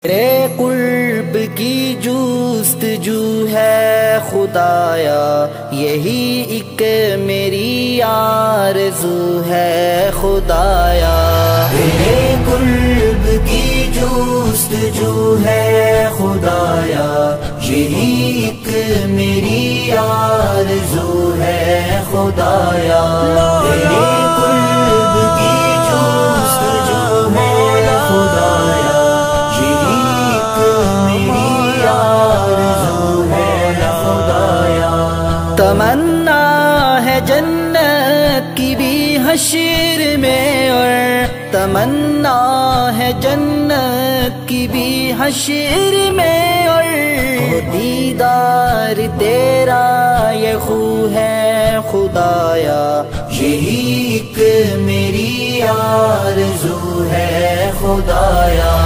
تیرے قرب کی جستجو ہے خدایا، یہی ایک میری آرزو ہے خدایا۔ تیرے قرب کی جستجو ہے خدایا، یہی ایک میری آرزو ہے خدایا۔ تیرے قرب کی جستجو ہے خدایا، تمنا ہے جنت کی بھی حشر میں، اور تمنا ہے جنت کی بھی حشر میں، اور دیدار تیرا یہ خو ہے خدایا، یہی ایک میری آرزو ہے خدایا۔